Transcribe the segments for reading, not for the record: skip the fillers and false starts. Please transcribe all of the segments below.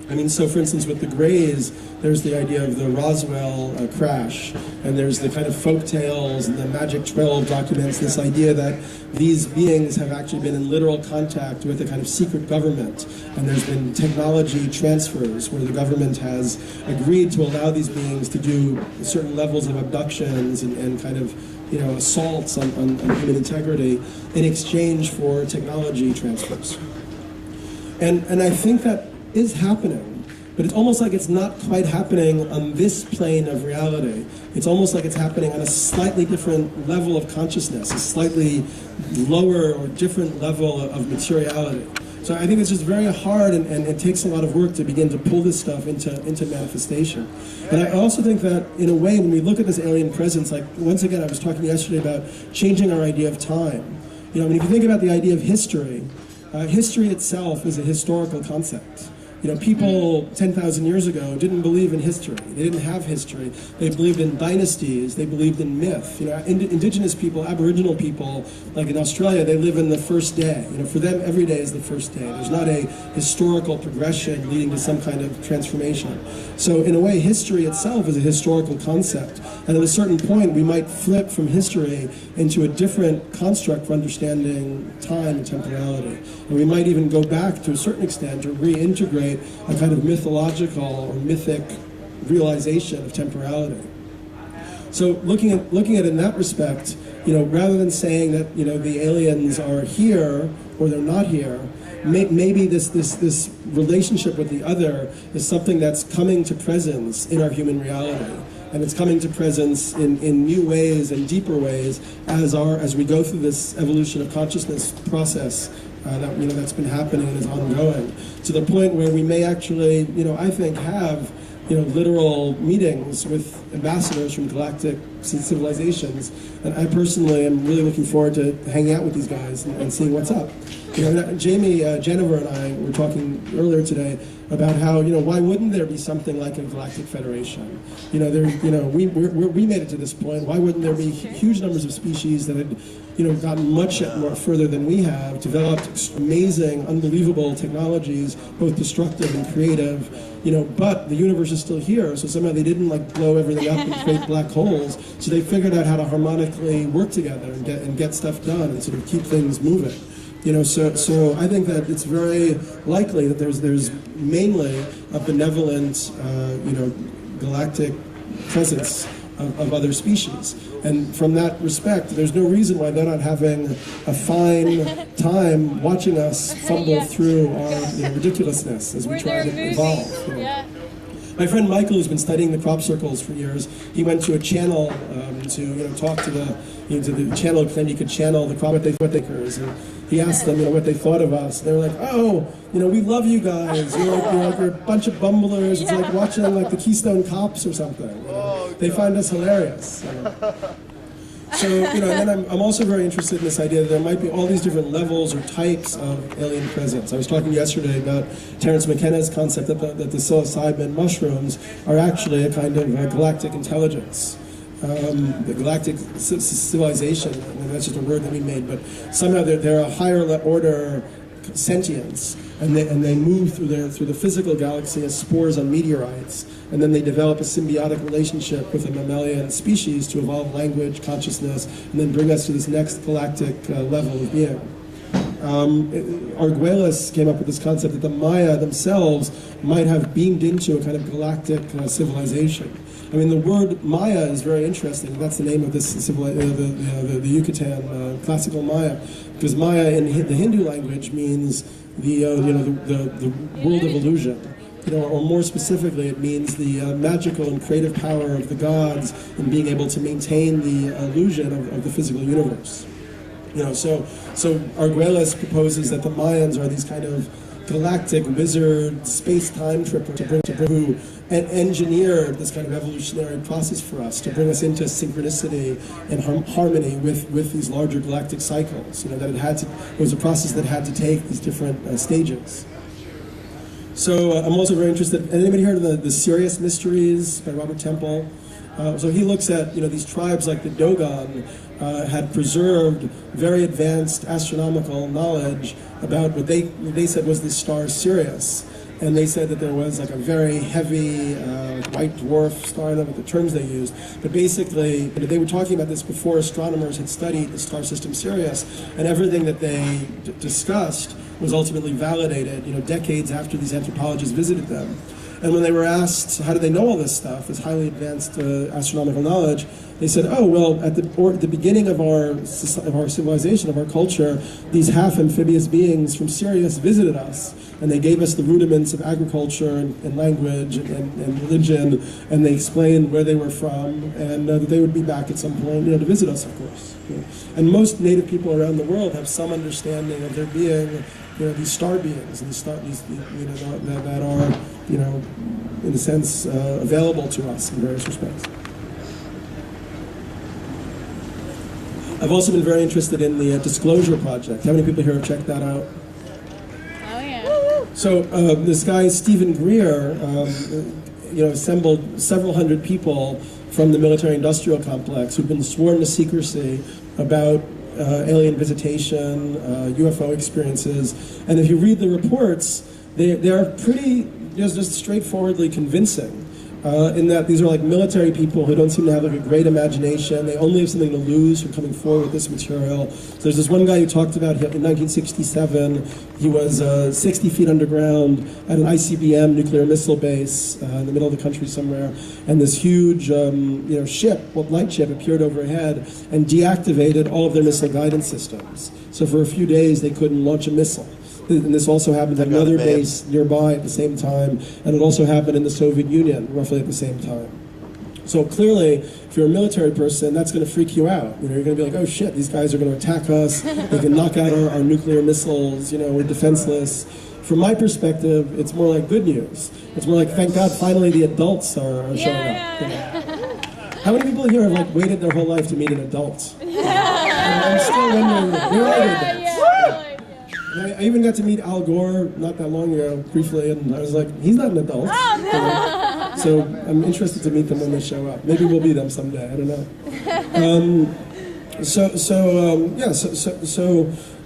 I mean, so for instance, with the Greys, there's the idea of the Roswell crash, and there's the kind of folk tales and the Magic 12 documents, this idea that these beings have actually been in literal contact with a kind of secret government, and there's been technology transfers where the government has agreed to allow these beings to do certain levels of abductions and kind of, you know, assaults on human integrity in exchange for technology transfers. And I think that is happening, but it's almost like it's not quite happening on this plane of reality. It's almost like it's happening on a slightly different level of consciousness, a slightly lower or different level of materiality. So I think it's just very hard, and it takes a lot of work to begin to pull this stuff into manifestation. And I also think that, in a way, when we look at this alien presence, like, once again, I was talking yesterday about changing our idea of time. You know, I mean, if you think about the idea of history, history itself is a historical concept. You know, people 10,000 years ago didn't believe in history. They didn't have history. They believed in dynasties. They believed in myth. You know, indigenous people, Aboriginal people, like in Australia, they live in the first day. You know, for them, every day is the first day. There's not a historical progression leading to some kind of transformation. So in a way, history itself is a historical concept. And at a certain point, we might flip from history into a different construct for understanding time and temporality. And we might even go back to a certain extent to reintegrate a kind of mythological or mythic realization of temporality. So looking at it in that respect, you know, rather than saying that, you know, the aliens are here or they're not here, maybe this relationship with the other is something that's coming to presence in our human reality. And it's coming to presence in new ways and deeper ways as we go through this evolution of consciousness process that's been happening and is ongoing, to the point where we may actually, you know, I think, have, you know, literal meetings with ambassadors from galactic civilizations. And I personally am really looking forward to hanging out with these guys and seeing what's up. You know, Jamie, Jennifer, and I were talking earlier today about how, you know, why wouldn't there be something like a galactic federation? You know, we made it to this point. Why wouldn't there be huge numbers of species that had, you know, gotten much more further than we have, developed amazing, unbelievable technologies, both destructive and creative, you know, but the universe is still here, so somehow they didn't, like, blow everything up and create black holes, so they figured out how to harmonically work together and get stuff done and sort of keep things moving. You know, so I think that it's very likely that there's mainly a benevolent, you know, galactic presence of other species. And from that respect, there's no reason why they're not having a fine time watching us fumble through our, you know, ridiculousness as we try to evolve. You know. Yeah. My friend Michael, who's been studying the crop circles for years, he went to a channel to, you know, talk to the channel, then you could channel the crop thinkers, and he asked them, you know, what they thought of us. They were like, oh, you know, we love you guys. You're a bunch of bumblers. It's like watching like the Keystone Cops or something. You know? They find us hilarious. You know? So, you know, and then I'm also very interested in this idea that there might be all these different levels or types of alien presence. I was talking yesterday about Terence McKenna's concept that the psilocybin mushrooms are actually a kind of galactic intelligence. The galactic civilization, I mean, that's just a word that we made, but somehow they're a higher order sentience, and they move through the physical galaxy as spores on meteorites, and then they develop a symbiotic relationship with a mammalian species to evolve language, consciousness, and then bring us to this next galactic level of being. Arguelles came up with this concept that the Maya themselves might have beamed into a kind of galactic civilization. I mean, the word Maya is very interesting. That's the name of this the Yucatan classical Maya, because Maya in the Hindu language means the world of illusion. You know, or more specifically, it means the magical and creative power of the gods in being able to maintain the illusion of the physical universe. You know, so Arguelles proposes that the Mayans are these kind of galactic wizard space-time tripper who engineered this kind of evolutionary process for us to bring us into synchronicity and harmony with these larger galactic cycles. You know, that it was a process that had to take these different stages. So I'm also very interested. Anybody heard of the Sirius Mysteries by Robert Temple? So he looks at, you know, these tribes like the Dogon had preserved very advanced astronomical knowledge about what they said was the star Sirius. and they said that there was like a very heavy white dwarf star. I don't know what the terms they used, but basically they were talking about this before astronomers had studied the star system Sirius, and everything that they discussed was ultimately validated, decades after these anthropologists visited them. And when they were asked, how do they know all this stuff, this highly advanced astronomical knowledge, they said, oh, well, at the beginning of our civilization, of our culture, these half-amphibious beings from Sirius visited us, and they gave us the rudiments of agriculture and language and religion, and they explained where they were from, and that they would be back at some point, to visit us, of course. And most native people around the world have some understanding of there being, these star beings, and that are, in a sense, available to us in various respects. I've also been very interested in the Disclosure Project. How many people here have checked that out? Oh, yeah. So this guy, Stephen Greer, assembled several hundred people from the military-industrial complex who've been sworn to secrecy about alien visitation, UFO experiences. And if you read the reports, they are pretty just straightforwardly convincing. In that these are like military people who don't seem to have like a great imagination. They only have something to lose from coming forward with this material. So there's this one guy who talked about in 1967, he was 60 feet underground at an ICBM nuclear missile base in the middle of the country somewhere, and this huge light ship appeared overhead and deactivated all of their missile guidance systems. So for a few days they couldn't launch a missile. And this also happened at another base nearby at the same time, and it also happened in the Soviet Union roughly at the same time. So clearly, if you're a military person, that's going to freak you out. You're going to be like, oh shit, these guys are going to attack us, they can knock out our nuclear missiles, we're defenseless. From my perspective, it's more like good news. It's more like, thank God, finally the adults are showing up. How many people here have waited their whole life to meet an adult? I'm still wondering, where are they? I even got to meet Al Gore not that long ago, briefly, and I was like, he's not an adult. Oh, no. So I'm interested to meet them when they show up. Maybe we'll be them someday, I don't know.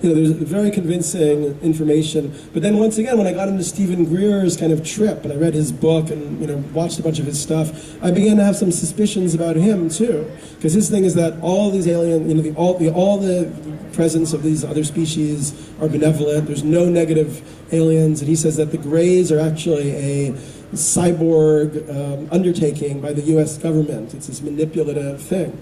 There's very convincing information. But then once again, when I got into Stephen Greer's kind of trip, and I read his book and watched a bunch of his stuff, I began to have some suspicions about him too. Because his thing is that all these aliens, all the presence of these other species are benevolent. There's no negative aliens, and he says that the Greys are actually a cyborg undertaking by the U.S. government. It's this manipulative thing.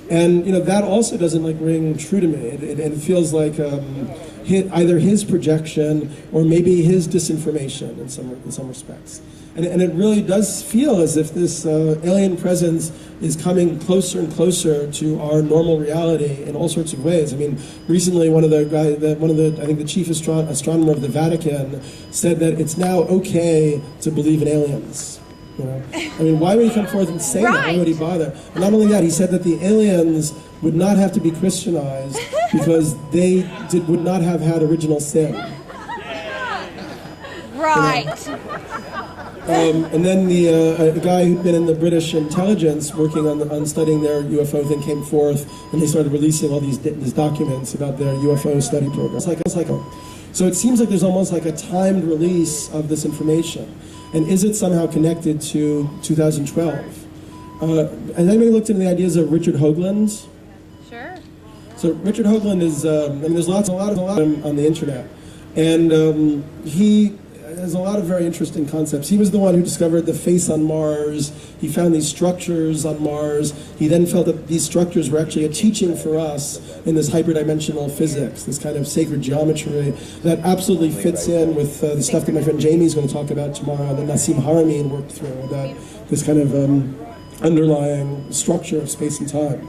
And that also doesn't ring true to me. It feels like either his projection or maybe his disinformation in some respects. And it really does feel as if this alien presence is coming closer and closer to our normal reality in all sorts of ways. I mean, recently I think the chief astronomer of the Vatican said that it's now okay to believe in aliens. I mean, why would he come forth and say that? Why would he bother? And not only that, he said that the aliens would not have to be Christianized because they would not have had original sin. Right. And then the guy who'd been in the British intelligence working on studying their UFO thing came forth, and they started releasing all these documents about their UFO study program. So it seems like there's almost like a timed release of this information. And is it somehow connected to 2012? Has anybody looked into the ideas of Richard Hoagland? Sure. So Richard Hoagland is, there's a lot on the internet. And he has a lot of very interesting concepts. He was the one who discovered the face on Mars. He found these structures on Mars. He then felt that these structures were actually a teaching for us in this hyperdimensional physics, this kind of sacred geometry that absolutely fits in with the stuff that my friend Jamie's going to talk about tomorrow, that Nassim Haramein worked through, about this kind of underlying structure of space and time.